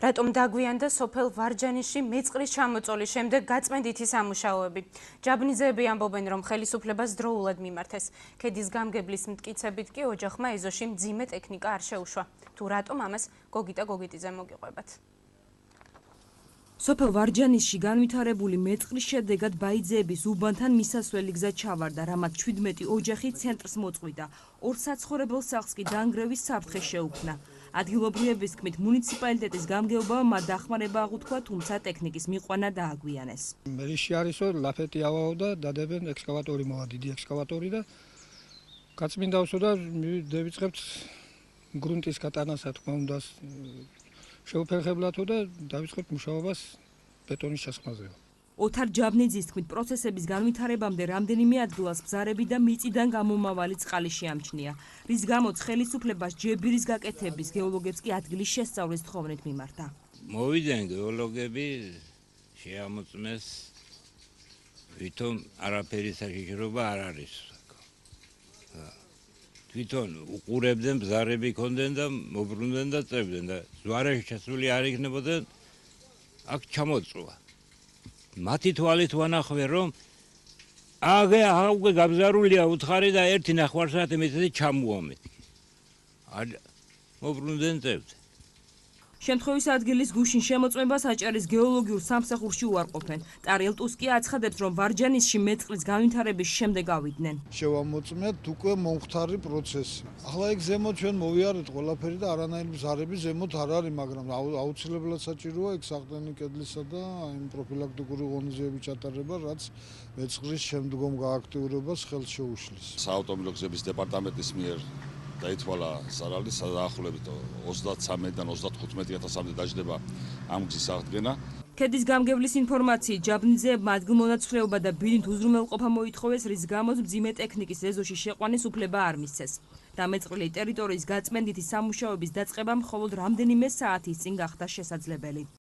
რატომ დაგვიანდა სოფელ ვარჯანიშში მეწყრის ჩამოწოლის შემდეგ გაწმენდითი სამუშაოები? ჯაბნიძეები ამბობენ, რომ ხელისუფლებას დროულად მიმართეს. ქედის გამგებლის მტკიცებით კი ოჯახმა ეზოში მძიმე ტექნიკა არ შეუშვა. თუ რატომ ამას გოგიტა გოგიტიძე მოგიყვებათ. სოფელ ვარჯანიშში განვითარებული მეწყრის შედეგად ბაიძეების უბანთან მისასვლელი გზა ჩავარდა, რამაც 17 ოჯახი ცენტრს მოწყვიტა. ორ საცხოვრებელ სახლს კი დანგრევის საფრთხე შეუქმნა. ადგილობრივების თქმით, მუნიციპალიტეტის გამგეობამ მათ დახმარება აღუთქვა, თუმცა ტექნიკის მიყვანა დააგვიანეს. მერიში არისო ლაფეტი ავაო და დადებენ ექსკავატორი მოვა, დიდი ექსკავატორი და გაწმინდავსო და დავიწყებთ გრუნტის გატანას, რა თქმა უნდა, შეუფერხებლათო და დავიწყებთ მუშაობას ბეტონის ჩასხმაზე. ოთარ ჯაბნიძის თქმით, პროცესების განვითარებამდე რამდენიმე ადგილას ბზარები და მიწიდან გამომავალი წყალი შეამჩნია, რის გამოც ხელისუფლებას ჯებირის გაკეთების, გეოლოგებს კი ადგილის შესწავლის თხოვნით მიმართა. მოვიდნენ გეოლოგები, შეამოწმეს, თვითონ არაფერი საშიშრობა არ არის. თვითონ უყურებდნენ, ბზარები ქონდნენ და მობრუნდნენ და წევდნენ და ზვარეში ჩასული არ იქნებოდნენ, აქ ჩამოწვა. მათი თვალით ვანახვე, რომ აღე გაბზარულია უთხარი და 1 საათი მეტად ჩამოამეთ. მობრუნდნენ წევდნენ. შემთხვევის ადგილის გუშინ შემოწმებას აჭარის გეოლოგიურ სამსახურში უარყოფენ. ტარიელტუს კი აცხადებს, რომ ვარჯანიშში მეწყრის განვითარების შემდეგ ავიდნენ. შევამოწმეთ უკვე მომხდარი პროცესი. ახლა იქ ზემოთ ჩვენ მოვიარეთ ყველაფერი და არანაირი ბზარები ზემოთ არ არის, მაგრამ აუცილებლად საჭიროა იქ საყრდენი კედლისა და იმ პროფილაქტიკური ღონისძიების ჩატარება, რაც მეწყრის შემდგომ გააქტიურებას ხელს შეუშლის. საავტომობილო გზების დეპარტამენტის მიერ დაითვალა სარალი დაახლოებით 33-დან 35,000-მდე დაждდება ამ გზის აღდგენა. ქედის გამგებლის ინფორმაციით, ჯაბნიძეებმა ადგილმონაცვლეობა და ბინით უზრუნველყოფა მოითხოვეს, რის გამოც მძიმე ტექნიკის ეზოში შეყვანის უფლება არ მისცეს. დამეწყრილი ტერიტორიის გაწმენდითი სამუშაოების დაწყება მხოლოდ რამდენიმე საათის წინ გახდა შესაძლებელი.